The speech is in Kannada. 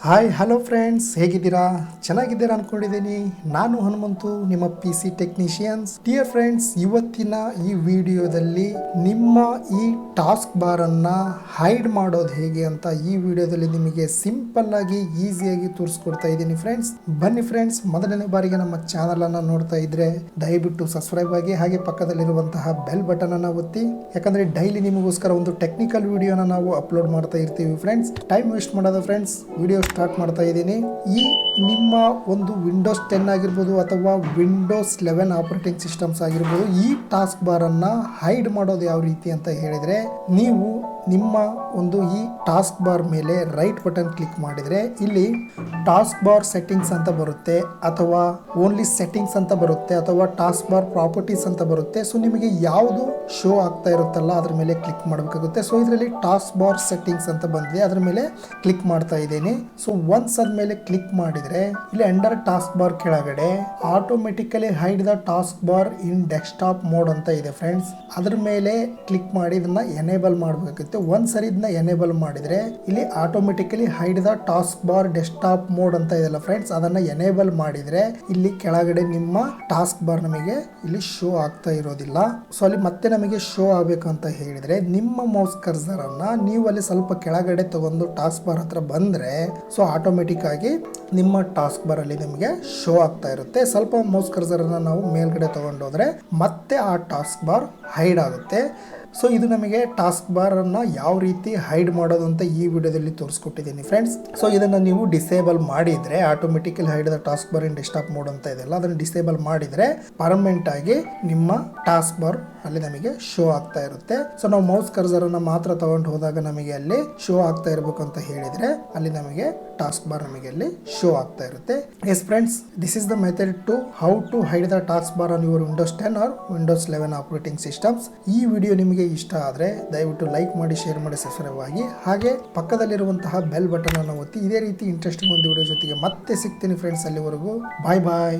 ಹಾಯ್ ಹಲೋ ಫ್ರೆಂಡ್ಸ್, ಹೇಗಿದ್ದೀರಾ? ಚೆನ್ನಾಗಿದ್ದೀರಾ ಅನ್ಕೊಂಡಿದ್ದೀನಿ. ನಾನು ಹನುಮಂತು, ನಿಮ್ಮ P C technicians. Dear friends, ಇವತ್ತಿನ ಈ ವಿಡಿಯೋದಲ್ಲಿ ನಿಮ್ಮ ಈ ಟಾಸ್ಕ್ ಬಾರ್ ಅನ್ನ ಹೈಡ್ ಮಾಡೋದು ಹೇಗೆ ಅಂತ ಈ ವಿಡಿಯೋದಲ್ಲಿ ನಿಮಗೆ ಸಿಂಪಲ್ ಆಗಿ ಈಸಿಯಾಗಿ ತೋರಿಸ್ಕೊಡ್ತಾ ಇದ್ದೀನಿ ಫ್ರೆಂಡ್ಸ್. ಬನ್ನಿ ಫ್ರೆಂಡ್ಸ್, ಮೊದಲನೇ ಬಾರಿಗೆ ನಮ್ಮ ಚಾನಲ್ ಅನ್ನ ನೋಡ್ತಾ ಇದ್ರೆ ದಯವಿಟ್ಟು ಸಬ್ಸ್ಕ್ರೈಬ್ ಆಗಿ, ಹಾಗೆ ಪಕ್ಕದಲ್ಲಿರುವಂತಹ ಬೆಲ್ ಬಟನ್ ಅನ್ನ ಒತ್ತಿ. ಯಾಕಂದ್ರೆ ಡೈಲಿ ನಿಮಗೋಸ್ಕರ ಒಂದು ಟೆಕ್ನಿಕಲ್ ವಿಡಿಯೋನ ನಾವು ಅಪ್ಲೋಡ್ ಮಾಡ್ತಾ ಇರ್ತೀವಿ ಫ್ರೆಂಡ್ಸ್. ಟೈಮ್ ವೇಸ್ಟ್ ಮಾಡೋದು ಫ್ರೆಂಡ್ಸ್, ವಿಡಿಯೋ ಸ್ಟಾರ್ಟ್ ಮಾಡ್ತಾ ಇದ್ದೀನಿ. ಈ ನಿಮ್ಮ ಒಂದು ವಿಂಡೋಸ್ 10 ಆಗಿರ್ಬೋದು ಅಥವಾ ವಿಂಡೋಸ್ 11 ಆಪರೇಟಿಂಗ್ ಸಿಸ್ಟಮ್ಸ್ ಆಗಿರ್ಬೋದು, ಈ ಟಾಸ್ಕ್ ಬಾರ್ ಅನ್ನ ಹೈಡ್ ಮಾಡೋದು ಯಾವ ರೀತಿ ಅಂತ ಹೇಳಿದ್ರೆ, ನೀವು ನಿಮ್ಮ ಒಂದು ಈ ಟಾಸ್ಕ್ ಬಾರ್ ಮೇಲೆ ರೈಟ್ ಬಟನ್ ಕ್ಲಿಕ್ ಮಾಡಿದ್ರೆ ಇಲ್ಲಿ ಟಾಸ್ಕ್ ಬಾರ್ ಸೆಟ್ಟಿಂಗ್ಸ್ ಅಂತ ಬರುತ್ತೆ, ಅಥವಾ ಓನ್ಲಿ ಸೆಟ್ಟಿಂಗ್ಸ್ ಅಂತ ಬರುತ್ತೆ, ಅಥವಾ ಟಾಸ್ಕ್ ಬಾರ್ ಪ್ರಾಪರ್ಟೀಸ್ ಅಂತ ಬರುತ್ತೆ. ಸೊ ನಿಮಗೆ ಯಾವುದು ಶೋ ಆಗ್ತಾ ಇರುತ್ತಲ್ಲ ಅದ್ರ ಮೇಲೆ ಕ್ಲಿಕ್ ಮಾಡಬೇಕಾಗುತ್ತೆ. ಸೊ ಇದರಲ್ಲಿ ಟಾಸ್ಕ್ ಬಾರ್ ಸೆಟ್ಟಿಂಗ್ಸ್ ಅಂತ ಬಂದಿದೆ, ಅದ್ರ ಮೇಲೆ ಕ್ಲಿಕ್ ಮಾಡ್ತಾ ಇದ್ದೀನಿ. ಸೊ ಒನ್ಸ್ ಅದ್ಮೇಲೆ ಕ್ಲಿಕ್ ಮಾಡಿದ್ರೆ ಇಲ್ಲಿ ಅಂಡರ್ ಟಾಸ್ಕ್ ಬಾರ್ ಕೆಳಗಡೆ automatically hide the task bar in desktop mode ಅಂತ ಇದೆ ಫ್ರೆಂಡ್ಸ್. ಅದ್ರ ಮೇಲೆ ಕ್ಲಿಕ್ ಮಾಡಿ ಇದನ್ನ ಎನೇಬಲ್ ಮಾಡಬೇಕಾಗುತ್ತೆ. ಒಂದ್ಸರಿ ಇದನ್ನ ಎನೇಬಲ್ ಮಾಡಿದ್ರೆ ಇಲ್ಲಿ automatically hide the task bar desktop mode ಅಂತ ಇದೆಲ್ಲ ಫ್ರೆಂಡ್ಸ್, ಅದನ್ನ ಎನೇಬಲ್ ಮಾಡಿದ್ರೆ ಇಲ್ಲಿ ಕೆಳಗಡೆ ನಿಮ್ಮ ಟಾಸ್ಕ್ ಬಾರ್ ನಮಗೆ ಇಲ್ಲಿ ಶೋ ಆಗ್ತಾ ಇರೋದಿಲ್ಲ. ಸೊ ಅಲ್ಲಿ ಮತ್ತೆ ನಮಗೆ ಶೋ ಆಗ್ಬೇಕು ಅಂತ ಹೇಳಿದ್ರೆ ನಿಮ್ಮ ಮೌಸ್ ಕರ್ಸರ್ ಅನ್ನ ನೀವು ಅಲ್ಲಿ ಸ್ವಲ್ಪ ಕೆಳಗಡೆ ತಗೊಂಡು ಟಾಸ್ಕ್ ಬಾರ್ ಹತ್ರ ಬಂದ್ರೆ ಸೊ ಆಟೋಮೆಟಿಕ್ ಆಗಿ ನಿಮ್ಮ ಟಾಸ್ಕ್ ಬಾರ್ ಅಲ್ಲಿ ನಿಮಗೆ ಶೋ ಆಗ್ತಾ ಇರುತ್ತೆ. ಸ್ವಲ್ಪ ಮೌಸ್ ಕರ್ಸರ್ ಅನ್ನ ನಾವು ಮೇಲ್ಗಡೆ ತಗೊಂಡೋದ್ರೆ ಮತ್ತೆ ಆ ಟಾಸ್ಕ್ ಬಾರ್ ಹೈಡ್ ಆಗುತ್ತೆ. ಸೊ ಇದು ನಮಗೆ ಟಾಸ್ಕ್ ಬಾರ್ ಅನ್ನ ಯಾವ ರೀತಿ ಹೈಡ್ ಮಾಡೋದು ಅಂತ ಈ ವಿಡಿಯೋದಲ್ಲಿ ತೋರಿಸ್ಕೊಟ್ಟಿದ್ದೀನಿ ಫ್ರೆಂಡ್ಸ್. ಸೊ ಇದನ್ನ ನೀವು ಡಿಸೇಬಲ್ ಮಾಡಿದ್ರೆ automatically hide the task bar in desktop mode ಅಂತ ಇದೆಲ್ಲ, ಅದನ್ನ ಡಿಸೇಬಲ್ ಮಾಡಿದ್ರೆ ಪರ್ಮನೆಂಟ್ ಆಗಿ ನಿಮ್ಮ ಟಾಸ್ಕ್ ಬಾರ್ ಅಲ್ಲಿ ನಮಗೆ ಶೋ ಆಗ್ತಾ ಇರುತ್ತೆ. ಸೊ ನಾವು ಮೌಸ್ ಕರ್ಸರ್ ಅನ್ನ ಮಾತ್ರ ತಗೊಂಡು ಹೋದಾಗ ನಮಗೆ ಅಲ್ಲಿ ಶೋ ಆಗ್ತಾ ಇರಬೇಕು ಅಂತ ಹೇಳಿದ್ರೆ ಅಲ್ಲಿ ನಮಗೆ ಟಾಸ್ಕ್ ಬಾರ್ ನಮಗೆ ಅಲ್ಲಿ ಶೋ ಆಗ್ತಾ ಇರುತ್ತೆ. Yes friends, this is the method to how to hide the taskbar on your Windows 10 or Windows 11 operating systems. ಈ ವಿಡಿಯೋ ನಿಮಗೆ ಇಷ್ಟ ಆದ್ರೆ ದಯವಿಟ್ಟು ಲೈಕ್ ಮಾಡಿ, ಶೇರ್ ಮಾಡಿ, ಸಬ್ಸ್ಕ್ರೈಬ್ ಆಗಿ, ಹಾಗೆ ಪಕ್ಕದಲ್ಲಿರುವಂತಹ ಬೆಲ್ ಬಟನ್ ಅನ್ನು ಒತ್ತಿ. ಇದೇ ರೀತಿ ಇಂಟ್ರೆಸ್ಟಿಂಗ್ ಒಂದು ವಿಡಿಯೋ ಜೊತೆಗೆ ಮತ್ತೆ ಸಿಗ್ತೀನಿ ಫ್ರೆಂಡ್ಸ್. ಅಲ್ಲಿವರೆಗೂ ಬಾಯ್ ಬಾಯ್.